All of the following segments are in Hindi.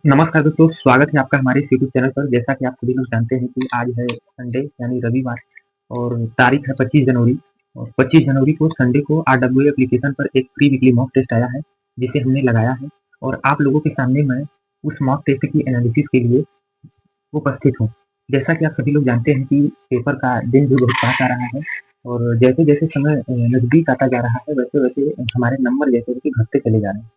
नमस्कार दोस्तों, स्वागत है आपका हमारे इस यूट्यूब चैनल पर। जैसा कि आप सभी लोग जानते हैं कि आज है संडे यानी रविवार और तारीख है 25 जनवरी। और 25 जनवरी को संडे को आरडब्ल्यूए एप्लीकेशन पर एक प्री वीकली मॉक टेस्ट आया है, जिसे हमने लगाया है और आप लोगों के सामने मैं उस मॉक टेस्ट की एनालिसिस के लिए उपस्थित हूँ। जैसा कि आप सभी लोग जानते हैं कि पेपर का दिन भी बहुत पास आ रहा है और जैसे-जैसे समय नज़दीक आता जा रहा है, वैसे-वैसे हमारे नंबर जैसे-जैसे घटते चले जा रहे हैं।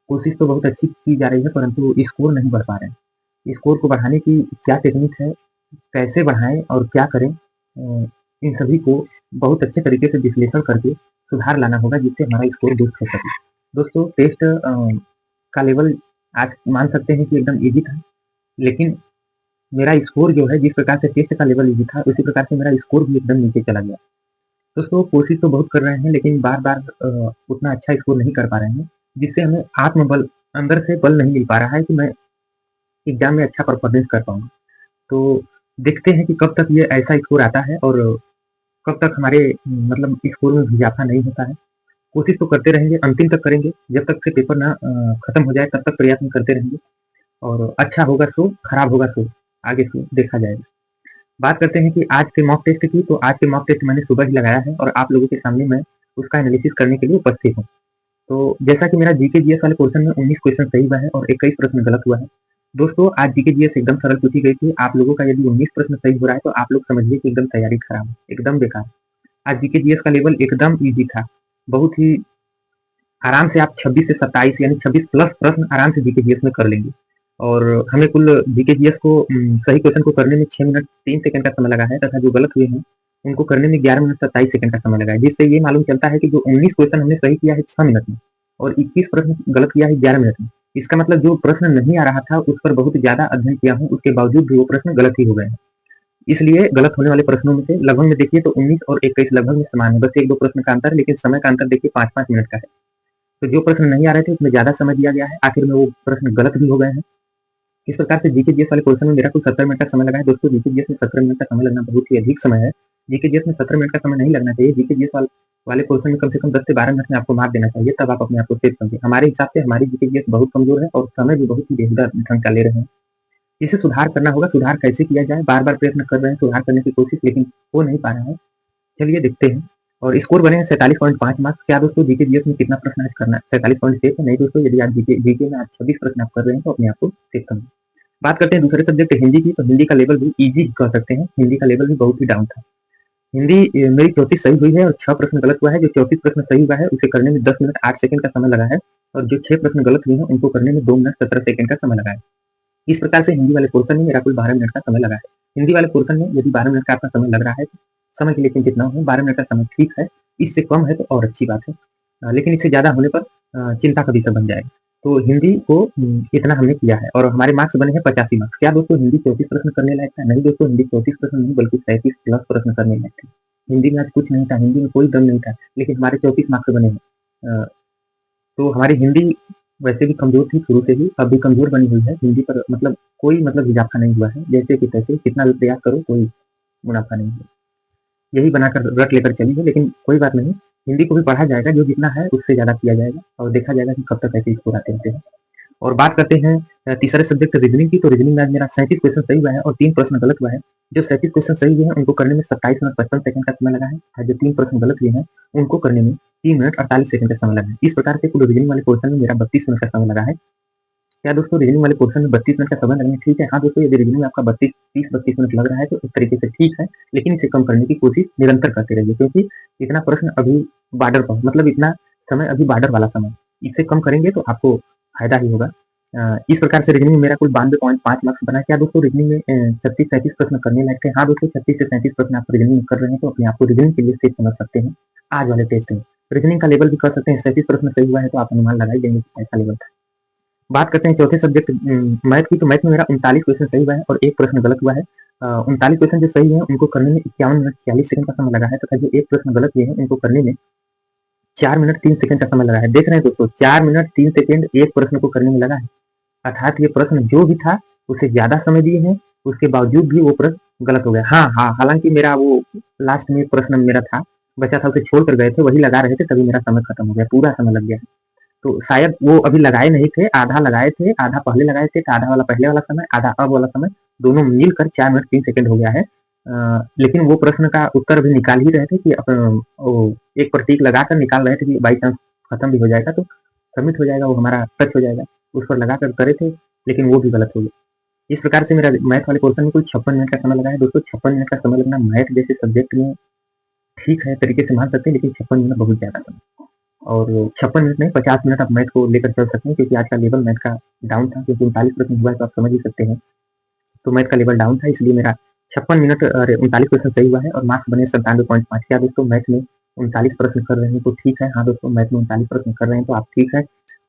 कोशिश तो बहुत अच्छी की जा रही है, परंतु स्कोर नहीं बढ़ पा रहे हैं। स्कोर को बढ़ाने की क्या टेक्निक है, कैसे बढ़ाएँ और क्या करें, इन सभी को बहुत अच्छे तरीके से विश्लेषण करके सुधार लाना होगा, जिससे हमारा स्कोर बूस्ट हो सके। दोस्तों, टेस्ट का लेवल आज मान सकते हैं कि एकदम ईज़ी था, लेकिन मेरा स्कोर जो है, जिस प्रकार से टेस्ट का लेवल ईज़ी था, उसी प्रकार से मेरा स्कोर भी एकदम नीचे चला गया। दोस्तों, कोशिश तो बहुत कर रहे हैं, लेकिन बार-बार उतना अच्छा स्कोर नहीं कर पा रहे हैं, जिससे हमें आत्मबल, अंदर से बल नहीं मिल पा रहा है कि मैं एग्ज़ाम में अच्छा परफ़ॉर्मेंस कर पाऊँगा। तो देखते हैं कि कब तक ये ऐसा स्कोर आता है और कब तक हमारे मतलब स्कोर में इज़ाफ़ा नहीं होता है। कोशिश तो करते रहेंगे, अंतिम तक करेंगे, जब तक से पेपर ना खत्म हो जाए तब तक प्रयत्न करते रहेंगे और अच्छा होगा सो, खराब होगा सो, आगे से देखा जाएगा। बात करते हैं कि आज के मॉक टेस्ट की, तो आज के मॉक टेस्ट मैंने सुबह ही लगाया है और आप लोगों के सामने मैं उसका एनालिसिस करने के लिए उपस्थित हूँ। तो जैसा कि मेरा जीके जीएस वाले पोर्शन में 19 क्वेश्चन सही हुआ है और 21 प्रश्न गलत हुआ है। दोस्तों, आज जीके जीएस एकदम सरल पूछी गई थी। आप लोगों का यदि 19 प्रश्न सही हो रहा है तो आप लोग समझिए कि एकदम तैयारी खराब है, एकदम बेकार। आज जीके जीएस का लेवल एकदम ईज़ी था। बहुत ही आराम से आप 26 से 27 यानी 26 प्लस प्रश्न आराम से जीके जीएस में कर लेंगे। और हमें कुल जीके जीएस को सही क्वेश्चन को करने में 6 मिनट 3 सेकंड का समय लगा है, तथा जो गलत हुए हैं उनको करने में 11 मिनट 27 सेकंड का समय लगा है। जिससे ये मालूम चलता है कि जो 19 क्वेश्चन हमने सही किया है 6 मिनट में और 21 प्रश्न गलत किया है 11 मिनट में। इसका मतलब जो प्रश्न नहीं आ रहा था उस पर बहुत ज़्यादा अध्ययन किया हूँ, उसके बावजूद भी वो प्रश्न गलत ही हो गए हैं। इसलिए गलत होने वाले प्रश्नों में से लगभग में देखिए तो 19 और 21 लगभग में समान है। बस 1-2 प्रश्न का अंतर है, लेकिन समय का अंतर देखिए 5-5 मिनट का है। तो जो प्रश्न नहीं आ रहे थे उसमें ज़्यादा समय दिया गया है, आखिर में वो प्रश्न गलत भी हो गए हैं। इस प्रकार से जीके जीएस वाले क्वेश्चन में मेरा कुल 17 मिनट का समय लगा है। दोस्तों, जीके जीएस में 17 मिनट का समय लगना बहुत ही अधिक समय है। जीके जीएस में 17 मिनट का समय नहीं लगना चाहिए। जीके जीएस वाले क्वेश्चन में कम से कम 10 से 12 मिनट में आपको मार्क देना चाहिए, तब आप अपने आप को सेफ समझिए। हमारे हिसाब से हमारी जीके जीएस बहुत कमजोर है और समय भी बहुत ही बेहतर ढंग का ले रहे हैं। इसे सुधार करना होगा। सुधार कैसे किया जाए? बार-बार प्रयत्न कर रहे हैं सुधार करने की कोशिश, लेकिन हो नहीं पा रहा है। चलिए देखते हैं। और स्कोर बने हैं 47.5 मार्क्स। क्या दोस्तों जीके जीएस में कितना प्रश्न आज करना है? 47 पॉइंट सेफ है? नहीं दोस्तों, यदि आप जीके जीके में आज 26 प्रश्न आप कर रहे हैं तो अपने आप को सेफ समझिए। बात करते हैं दूसरे सब्जेक्ट हिंदी की, तो हिंदी का लेवल भी ईज़ी कह सकते हैं। हिंदी का लेवल भी बहुत ही डाउन था। हिंदी मेरी 34 सही हुई है और 6 प्रश्न गलत हुआ है। जो 34 प्रश्न सही हुआ है उसे करने में 10 मिनट 8 सेकंड का समय लगा है और जो 6 प्रश्न गलत हुए हैं उनको करने में 2 मिनट 17 सेकंड का समय लगा है। इस प्रकार से हिंदी वाले पोर्शन में मेरा कुल 12 मिनट का समय लगा है। हिंदी वाले पोर्शन में यदि 12 मिनट का आपका समय लग रहा है तो समय की लेकिन कितना हो, 12 मिनट का समय ठीक है। इससे कम है तो और अच्छी बात है। लेकिन इससे ज़्यादा होने पर चिंता का विषय बन जाएगा। तो हिंदी को इतना हमने किया है और हमारे मार्क्स बने हैं 85 मार्क्स। क्या दोस्तों हिंदी 34 प्रश्न करने लायक था? नहीं दोस्तों, हिंदी 34 प्रश्न नहीं बल्कि 37 प्लस प्रश्न करने लायक थे। हिंदी में आज कुछ नहीं था, हिंदी में कोई दम नहीं था, लेकिन हमारे 34 मार्क्स बने हैं। तो हमारी हिंदी वैसे भी कमज़ोर थी शुरू से ही, अब भी कमज़ोर बनी हुई है। हिंदी पर मतलब कोई मतलब इज़ाफ़ा नहीं हुआ है। जैसे कि तैसे कितना भी प्रयास करो कोई मुनाफ़ा नहीं है। यही बनाकर रट लेकर चली है, लेकिन कोई बात नहीं। हिंदी को भी पढ़ा जाएगा, जो जितना है उससे ज़्यादा किया जाएगा और देखा जाएगा कि कब तक ऐसे स्कोर आते रहते हैं। और बात करते हैं तीसरे सब्जेक्ट रीजनिंग की, तो रीजनिंग में आज मेरा 37 क्वेश्चन सही हुआ है और 3 प्रश्न गलत हुआ है। जो 37 क्वेश्चन सही हुए हैं उनको करने में 27 मिनट 55 सेकंड का समय लगा है और जो 3 प्रश्न गलत हुए हैं उनको करने में 3 मिनट 48 सेकंड का समय लगा है। इस प्रकार से पूरे रीजनिंग वाले पोर्शन में मेरा 32 मिनट का समय लगा है। क्या दोस्तों रीजनिंग वाले पोर्शन में 32 मिनट का समय लगना ठीक है? हाँ दोस्तों, यदि रीजनिंग में आपका 30-32 मिनट लग रहा है तो एक तरीके से ठीक है, लेकिन इसे कम करने की कोशिश निरंतर करते रहिए, क्योंकि इतना प्रश्न अभी बॉर्डर पर मतलब इतना समय अभी बॉर्डर वाला समय, इसे कम करेंगे तो आपको फायदा ही होगा। इस प्रकार से रीजनिंग में मेरा कुल 92.5 मार्क्स बना है। क्या दोस्तों रीजनिंग में 36-37 प्रश्न करने लायक थे? हाँ दोस्तों, 36 से 37 प्रश्न आप रीजनिंग में कर रहे हैं तो अपने आप को रीजनिंग के लिए सेफ समझ सकते हैं आज वाले टेस्ट में। रीजनिंग का लेवल भी कर सकते हैं। 37 प्रश्न सही हुआ है तो आप अनुमान लगा ही देंगे कि कैसा लेवल था। बात करते हैं चौथे सब्जेक्ट मैथ की, तो मैथ में मेरा 39 क्वेश्चन सही हुआ है और 1 प्रश्न गलत हुआ है। 39 क्वेश्चन जो सही है उनको करने में 51 मिनट 46 सेकंड का समय लगा है, तथा जो 1 प्रश्न गलत हुए हैं उनको करने में 4 मिनट 3 सेकंड का समय लगा है। देख रहे हैं दोस्तों, 4 मिनट 3 सेकंड 1 प्रश्न को करने में लगा है। अर्थात ये प्रश्न जो भी था उसे ज़्यादा समय दिए हैं, उसके बावजूद भी वो प्रश्न गलत हो गया। हाँ, हाँ, हालाँकि मेरा वो लास्ट में एक प्रश्न मेरा था, बचा था, उसे छोड़ कर गए थे, वही लगा रहे थे, तभी मेरा समय खत्म हो गया, पूरा समय लग गया। तो शायद वो अभी लगाए नहीं थे, आधा लगाए थे, आधा पहले लगाए थे, तो आधा वाला पहले वाला समय, आधा अब वाला समय, दोनों मिलकर 4 मिनट 3 सेकंड हो गया है। लेकिन वो प्रश्न का उत्तर अभी निकाल ही रहे थे कि एक प्रतीक लगाकर निकाल रहे थे कि बाई चांस खत्म भी हो जाएगा तो सबमिट हो जाएगा, वो हमारा टच हो जाएगा। उस पर लगाकर करे थे, लेकिन वो भी गलत हो गया। इस प्रकार से मेरा मैथ वाले पोर्शन में कुल 56 मिनट का समय लगा है। दोस्तों 56 मिनट का समय लगना मैथ जैसे सब्जेक्ट में ठीक है, तरीके से मान सकते हैं, लेकिन 56 मिनट बहुत ज़्यादा समय, और 56 मिनट नहीं 50 मिनट आप मैथ को लेकर चल सकते हैं, क्योंकि आज का लेवल मैथ का डाउन था, क्योंकि 39% हुआ है तो आप समझ ही सकते हैं। तो मैथ का लेवल डाउन था, इसलिए मेरा 56 मिनट 39 प्रश्न सही हुआ है और मार्क्स बने 97.5। क्या दोस्तों मैथ में 39 प्रश्न कर रहे हैं तो ठीक है? हाँ दोस्तों, मैथ में 39 प्रश्न कर रहे हैं तो आप ठीक है।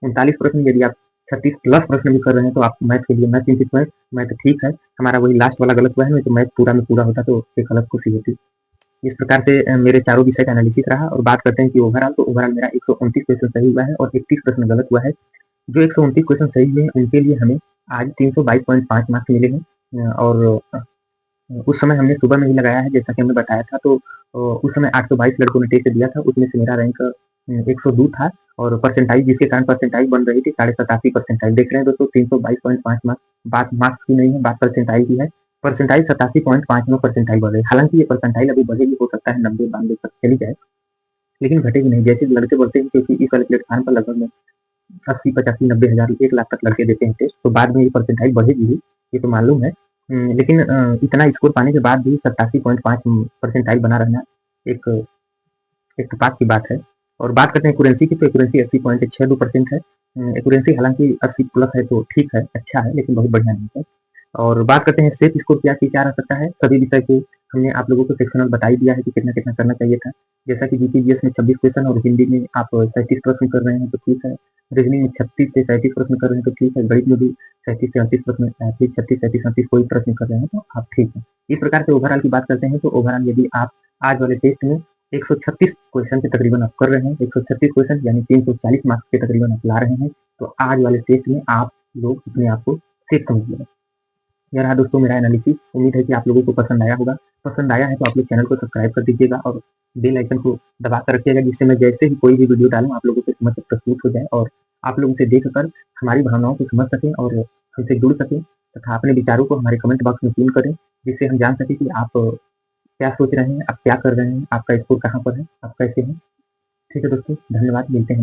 39 प्रश्न, यदि आप 36 प्लस प्रश्न भी कर रहे हैं तो आप मैथ के लिए मैं चिंतित है, मैथ ठीक है। हमारा वही लास्ट वाला गलत हुआ है, नहीं तो मैथ पूरा में पूरा होता तो एक अलग खुशी होती। इस प्रकार से मेरे चारों विषय का एनालिसिस रहा, और बात करते हैं कि ओवरऑल, तो ओवरऑल मेरा 129 क्वेश्चन सही हुआ है और 31 प्रश्न गलत हुआ है। जो 129 क्वेश्चन सही हुए हैं उनके लिए हमें आज 322.5 मार्क्स मिले हैं, और उस समय हमने सुबह में ही लगाया है, जैसा कि हमने बताया था। तो उस समय 822 लड़कों ने टेस्ट दिया था, उसमें से मेरा रैंक 102 था, और परसेंटाइज जिसके कारण परसेंटाइज बन रही थी 87.5 परसेंटाइज। देख रहे हैं दोस्तों 322.5 मार्क्स, बात मार्क्स की नहीं है, बात परसेंटाइज की है। परसेंटाइज 87.5 परसेंटाइज बढ़ रही है। हालांकि ये परसेंटाइज अभी बढ़ेगी, हो सकता है 90-92 तक चली जाए, लेकिन घटेगी नहीं। जैसे लड़के बढ़ते हैं, क्योंकि इस वाले प्लेटफॉर्म पर लगभग में 80, 85, 90 हजार 1 लाख तक लड़के देते हैं टेस्ट, तो बाद में ये परसेंटाइज बढ़ेगी ही, ये तो मालूम है। लेकिन इतना स्कोर पाने के बाद भी 87.5 परसेंटाइज बना रहना एक इत्तेफाक की बात है। और बात करते हैं एक्यूरेंसी की, तो एक्यूरेंसी 80.62% है। एक्यूरेंसी हालांकि 80 प्लस है तो ठीक है, अच्छा है, लेकिन बहुत बढ़िया नहीं है। और बात करते हैं सेफ स्कोर क्या रह सकता है। सभी विषय के हमने आप लोगों को सेक्शनल बता ही दिया है कि कितना कितना करना चाहिए था। जैसा कि जीपीजीएस में 26 क्वेश्चन और हिंदी में आप 37 प्रश्न कर रहे हैं तो ठीक है। रीजनिंग में 36 से 37 प्रश्न कर रहे हैं तो ठीक है। गणित में भी 37 से 38 प्रश्न, 36, 37, 38 कोई प्रश्न कर रहे हैं तो आप ठीक है। इस प्रकार से ओवरऑल की बात करते हैं, तो ओवरऑल यदि आप आज वाले टेस्ट में 136 क्वेश्चन के तकरीबन आप कर रहे हैं, 136 क्वेश्चन यानी 340 मार्क्स के तकरीबन आप ला रहे हैं, तो आज वाले टेस्ट में आप लोग अपने आप को सेफ समझिएगा। यह रहा दोस्तों मेरा एनालिसिस। उम्मीद है कि आप लोगों को पसंद आया होगा। पसंद आया है तो आप लोग चैनल को सब्सक्राइब कर दीजिएगा और बेल आइकन को दबा कर रखिएगा, जिससे मैं जैसे ही कोई भी वीडियो डालूं आप लोगों के समझ प्रस्तुत हो जाए और आप लोग उसे देखकर हमारी भावनाओं को समझ सकें और हमसे जुड़ सकें, तथा अपने विचारों को हमारे कमेंट बॉक्स में पिन करें, जिससे हम जान सकें कि आप क्या सोच रहे हैं, आप क्या कर रहे हैं, आपका स्कोर कहाँ पर है, आप कैसे हैं। ठीक है दोस्तों, धन्यवाद, मिलते हैं।